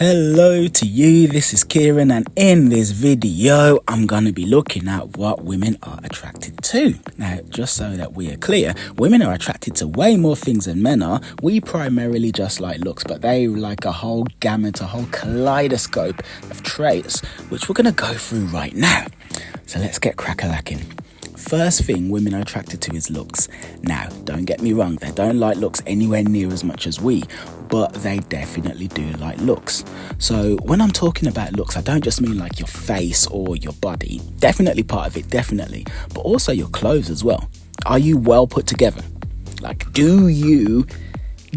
Hello to you, this is Kieran, and in this video I'm going to be looking at what women are attracted to. Now, just so that we are clear, women are attracted to way more things than men are. We primarily just like looks, but they like a whole gamut, a whole kaleidoscope of traits, which we're going to go through right now. So let's get crack-a-lacking. First thing women are attracted to is looks. Now, don't get me wrong, they don't like looks anywhere near as much as we, but they definitely do like looks. So when I'm talking about looks, I don't just mean like your face or your body. Definitely part of it, definitely. But also your clothes as well. Are you well put together? Like, do you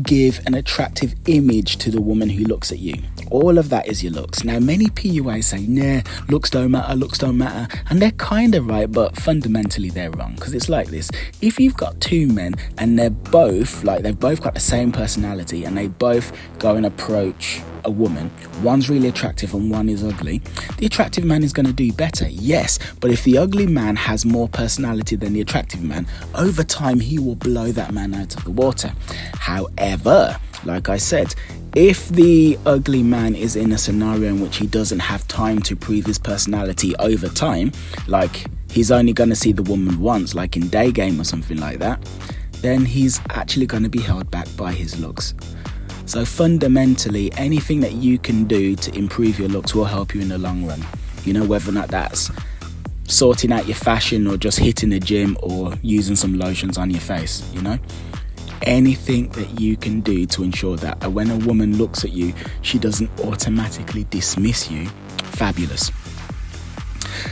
give an attractive image to the woman who looks at you? All of that is your looks. Now, many PUAs say, nah, looks don't matter. And they're kind of right, but fundamentally they're wrong. Because it's like this. If you've got two men and they've both got the same personality and they both go and approach a woman, one's really attractive and one is ugly, the attractive man is going to do better, yes. But if the ugly man has more personality than the attractive man, over time he will blow that man out of the water. However, like I said, if the ugly man is in a scenario in which he doesn't have time to prove his personality over time, like he's only going to see the woman once, like in Day Game or something like that, then he's actually going to be held back by his looks. So fundamentally, anything that you can do to improve your looks will help you in the long run. You know, whether or not that's sorting out your fashion or just hitting the gym or using some lotions on your face, you know. Anything that you can do to ensure that when a woman looks at you, she doesn't automatically dismiss you, fabulous.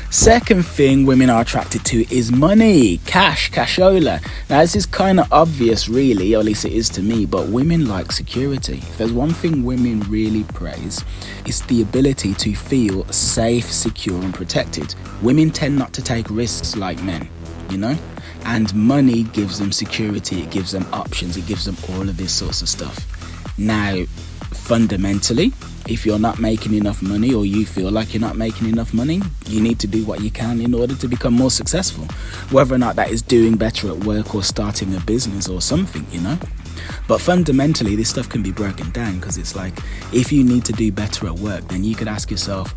Second thing women are attracted to is money, cashola. Now, this is kind of obvious really, or at least it is to me, but women like security. If there's one thing women really praise, it's the ability to feel safe, secure and protected. Women tend not to take risks like men, you know? And money gives them security, it gives them options, it gives them all of this sorts of stuff. Now, fundamentally, if you're not making enough money or you feel like you're not making enough money, you need to do what you can in order to become more successful. Whether or not that is doing better at work or starting a business or something, you know. But fundamentally, this stuff can be broken down because it's like, if you need to do better at work, then you could ask yourself,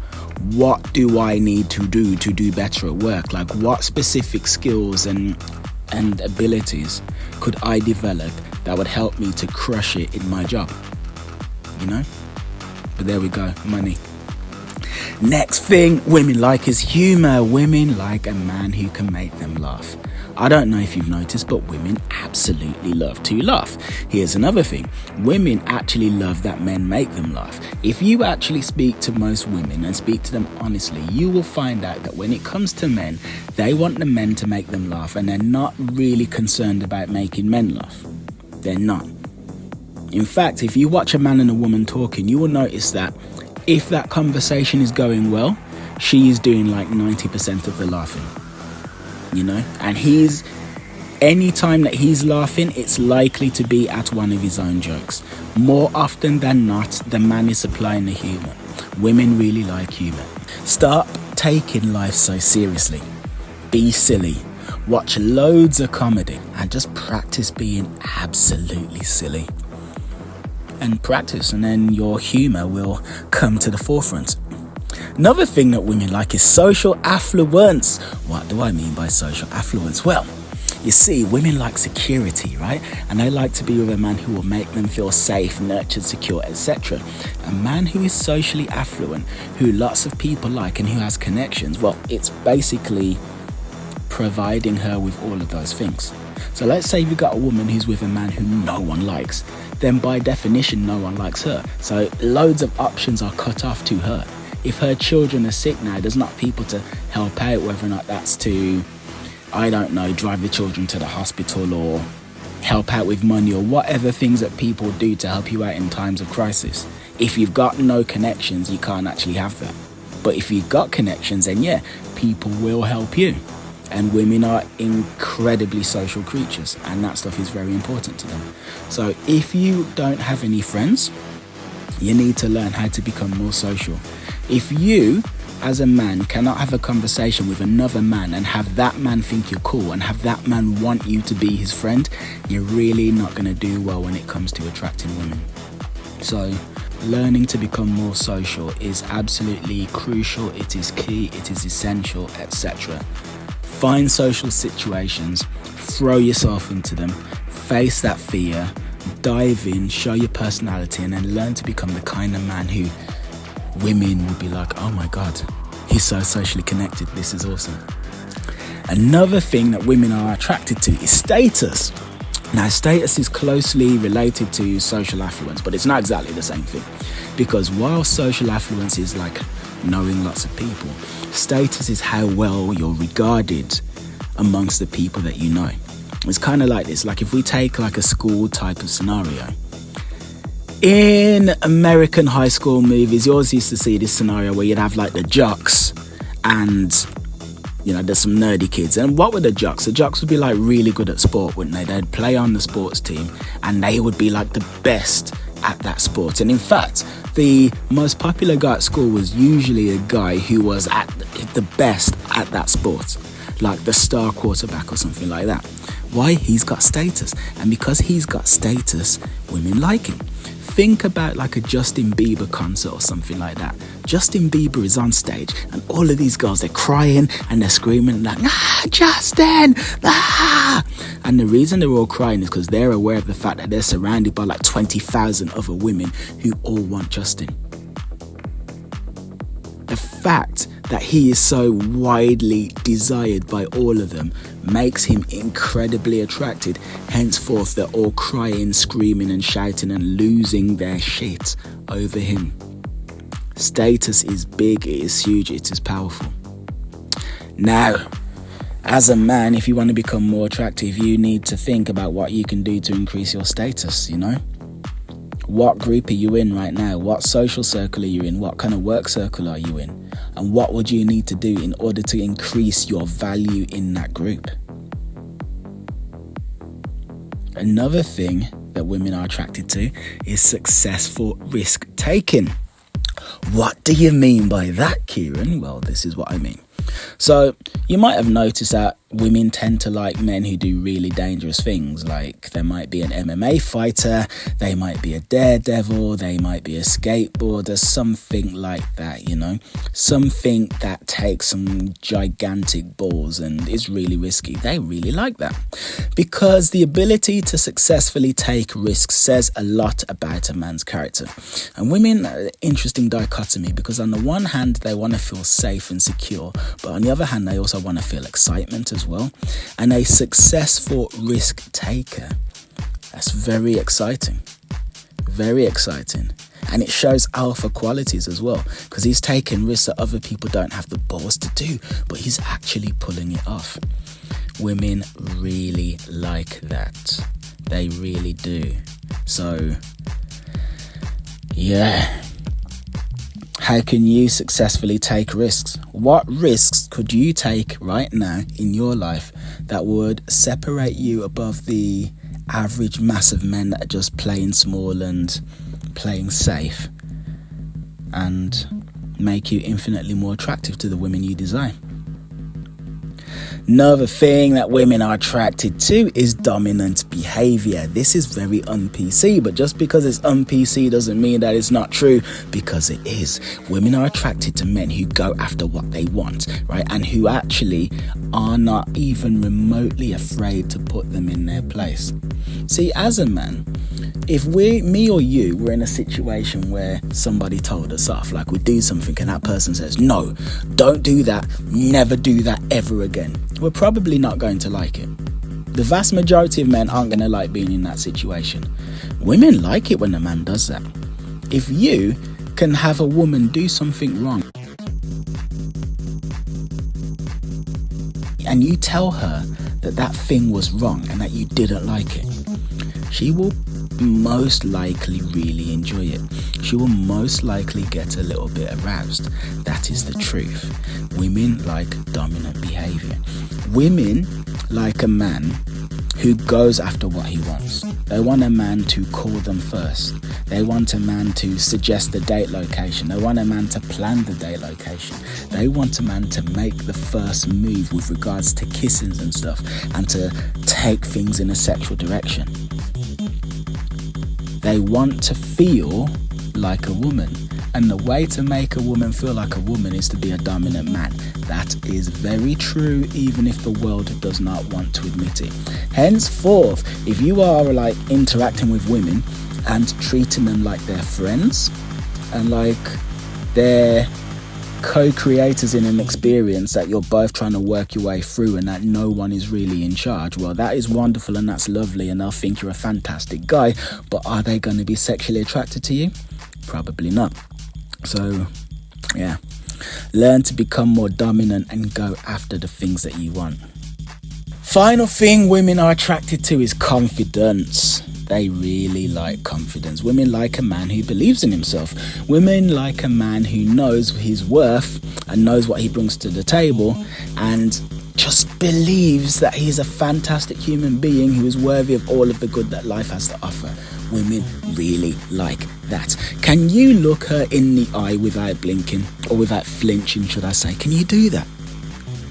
what do I need to do better at work? Like, what specific skills and abilities could I develop that would help me to crush it in my job? You know? But there we go, money. Next thing women like is humor. Women like a man who can make them laugh. I don't know if you've noticed, but women absolutely love to laugh. Here's another thing. Women actually love that men make them laugh. If you actually speak to most women and speak to them honestly, you will find out that when it comes to men, they want the men to make them laugh and they're not really concerned about making men laugh. They're not. In fact, if you watch a man and a woman talking, you will notice that if that conversation is going well, she is doing like 90% of the laughing. You know, and any time that he's laughing, it's likely to be at one of his own jokes. More often than not, the man is supplying the humor. Women really like humor. Stop taking life so seriously. Be silly. Watch loads of comedy and just practice being absolutely silly. And practice, and then your humor will come to the forefront. Another thing that women like is social affluence. What do I mean by social affluence? Well, you see, women like security, right? And they like to be with a man who will make them feel safe, nurtured, secure, etc. A man who is socially affluent, who lots of people like and who has connections, well, it's basically providing her with all of those things. So let's say you've got a woman who's with a man who no one likes, then by definition, no one likes her. So loads of options are cut off to her. If her children are sick now, there's not people to help out, whether or not that's to, I don't know, drive the children to the hospital or help out with money or whatever things that people do to help you out in times of crisis. If you've got no connections, you can't actually have that. But if you've got connections, then yeah, people will help you. And women are incredibly social creatures, and that stuff is very important to them. So if you don't have any friends, you need to learn how to become more social. If you, as a man, cannot have a conversation with another man and have that man think you're cool and have that man want you to be his friend, you're really not going to do well when it comes to attracting women. So learning to become more social is absolutely crucial. It is key, it is essential, etc. Find social situations, throw yourself into them, face that fear, dive in, show your personality, and then learn to become the kind of man who women will be like, oh my God, he's so socially connected, this is awesome. Another thing that women are attracted to is status. Now, status is closely related to social affluence, but it's not exactly the same thing. Because while social affluence is like knowing lots of people, status is how well you're regarded amongst the people that you know. It's kind of like this. Like if we take like a school type of scenario. In American high school movies, you always used to see this scenario where you'd have like the jocks and, you know, there's some nerdy kids. And what were the jocks? The jocks would be like really good at sport, wouldn't they? They'd play on the sports team and they would be like the best at that sport. And in fact, the most popular guy at school was usually a guy who was at the best at that sport, like the star quarterback or something like that. Why? He's got status. And because he's got status, women like him. Think about like a Justin Bieber concert or something like that. Justin Bieber is on stage and all of these girls, they're crying and they're screaming like, Justin, ah! And the reason they're all crying is because they're aware of the fact that they're surrounded by like 20,000 other women who all want Justin. The fact that he is so widely desired by all of them makes him incredibly attracted. Henceforth, they're all crying, screaming and shouting and losing their shit over him. Status is big, it is huge, it is powerful. Now, as a man, if you want to become more attractive, you need to think about what you can do to increase your status, you know? What group are you in right now? What social circle are you in? What kind of work circle are you in? And what would you need to do in order to increase your value in that group? Another thing that women are attracted to is successful risk-taking. What do you mean by that, Kieran? Well, this is what I mean. So you might have noticed that women tend to like men who do really dangerous things. Like there might be an MMA fighter, they might be a daredevil, they might be a skateboarder, something like that, you know, something that takes some gigantic balls and is really risky. They really like that because the ability to successfully take risks says a lot about a man's character. And women are an interesting dichotomy because on the one hand they want to feel safe and secure, but on the other hand they also want to feel excitement as well. And a successful risk taker, that's very exciting, and it shows alpha qualities as well because he's taking risks that other people don't have the balls to do, but he's actually pulling it off. Women really like that, they really do. So yeah, how can you successfully take risks? What risks could you take right now in your life that would separate you above the average mass of men that are just playing small and playing safe and make you infinitely more attractive to the women you desire? Another thing that women are attracted to is dominant behavior. This is very un-PC, but just because it's un-PC doesn't mean that it's not true, because it is. Women are attracted to men who go after what they want, right? And who actually are not even remotely afraid to put them in their place. See, as a man, if me or you were in a situation where somebody told us off, like we do something and that person says, no, don't do that, never do that ever again, we're probably not going to like it. The vast majority of men aren't going to like being in that situation. Women like it when a man does that. If you can have a woman do something wrong and you tell her that that thing was wrong and that you didn't like it, she will most likely really enjoy it. She will most likely get a little bit aroused. That is the truth. Women like dominant behavior. Women like a man who goes after what he wants. They want a man to call them first. They want a man to suggest the date location. They want a man to plan the date location. They want a man to make the first move with regards to kissings and stuff and to take things in a sexual direction. They want to feel like a woman. And the way to make a woman feel like a woman is to be a dominant man. That is very true, even if the world does not want to admit it. Henceforth, if you are like interacting with women and treating them like they're friends and like they're co-creators in an experience that you're both trying to work your way through and that no one is really in charge, well, that is wonderful and that's lovely and they'll think you're a fantastic guy, but are they going to be sexually attracted to you? Probably not. So yeah, learn to become more dominant and go after the things that you want. Final thing women are attracted to is confidence. They really like confidence. Women like a man who believes in himself. Women like a man who knows his worth and knows what he brings to the table and just believes that he's a fantastic human being who is worthy of all of the good that life has to offer. Women really like that. Can you look her in the eye without blinking or without flinching, should I say? Can you do that?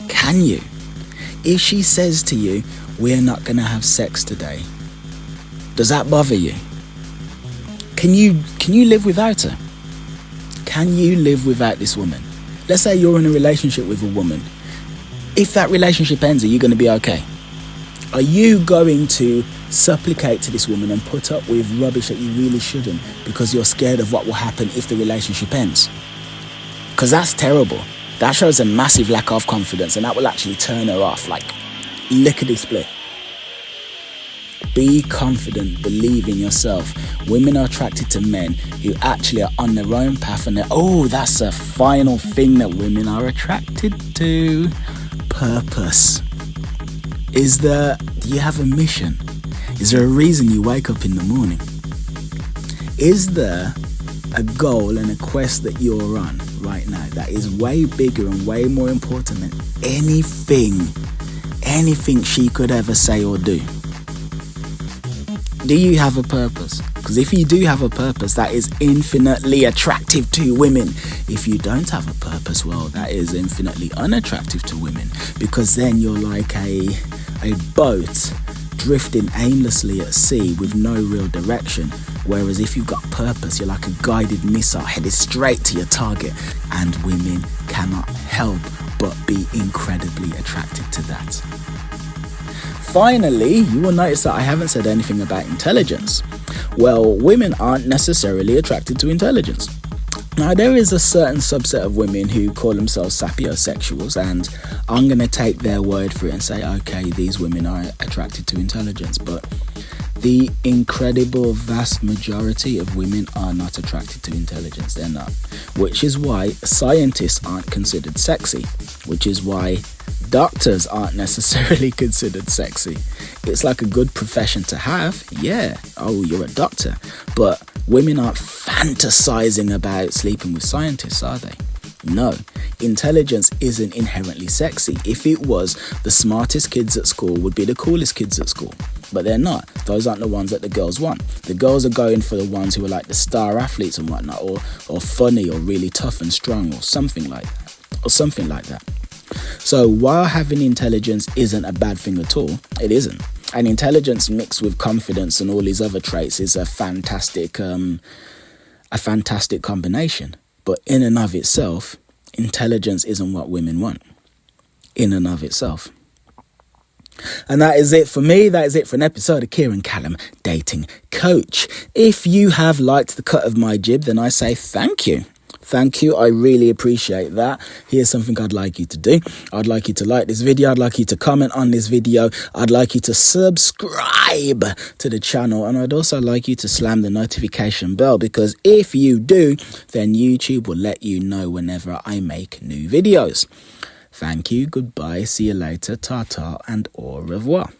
Can you? If she says to you, "We're not going to have sex today," does that bother you? Can you live without her? Can you live without this woman? Let's say you're in a relationship with a woman. If that relationship ends, are you going to be okay? Are you going to supplicate to this woman and put up with rubbish that you really shouldn't because you're scared of what will happen if the relationship ends? Because that's terrible. That shows a massive lack of confidence and that will actually turn her off like lickety-split. Be confident, believe in yourself. Women are attracted to men who actually are on their own path and that's a final thing that women are attracted to. Purpose. Do you have a mission? Is there a reason you wake up in the morning? Is there a goal and a quest that you're on right now that is way bigger and way more important than anything she could ever say or do? Do you have a purpose? Because if you do have a purpose, that is infinitely attractive to women. If you don't have a purpose, well, that is infinitely unattractive to women, because then you're like a boat drifting aimlessly at sea with no real direction. Whereas if you've got purpose, you're like a guided missile headed straight to your target, and women cannot help but be incredibly attracted to that. Finally, you will notice that I haven't said anything about intelligence. Well, women aren't necessarily attracted to intelligence. Now, there is a certain subset of women who call themselves sapiosexuals, and I'm going to take their word for it and say, okay, these women are attracted to intelligence, but the incredible vast majority of women are not attracted to intelligence. They're not. Which is why scientists aren't considered sexy, which is why doctors aren't necessarily considered sexy. It's like a good profession to have, yeah. Oh, you're a doctor. But women aren't fantasizing about sleeping with scientists, are they? No. Intelligence isn't inherently sexy. If it was, the smartest kids at school would be the coolest kids at school. But they're not. Those aren't the ones that the girls want. The girls are going for the ones who are like the star athletes and whatnot, or funny, or really tough and strong, or something like that. So while having intelligence isn't a bad thing at all, it isn't. And intelligence mixed with confidence and all these other traits is a fantastic combination. But in and of itself, intelligence isn't what women want. In and of itself. And that is it for me. That is it for an episode of Kieran Callum, Dating Coach. If you have liked the cut of my jib, then I say thank you. Thank you. I really appreciate that. Here's something I'd like you to do. I'd like you to like this video. I'd like you to comment on this video. I'd like you to subscribe to the channel. And I'd also like you to slam the notification bell, because if you do, then YouTube will let you know whenever I make new videos. Thank you. Goodbye. See you later. Ta-ta and au revoir.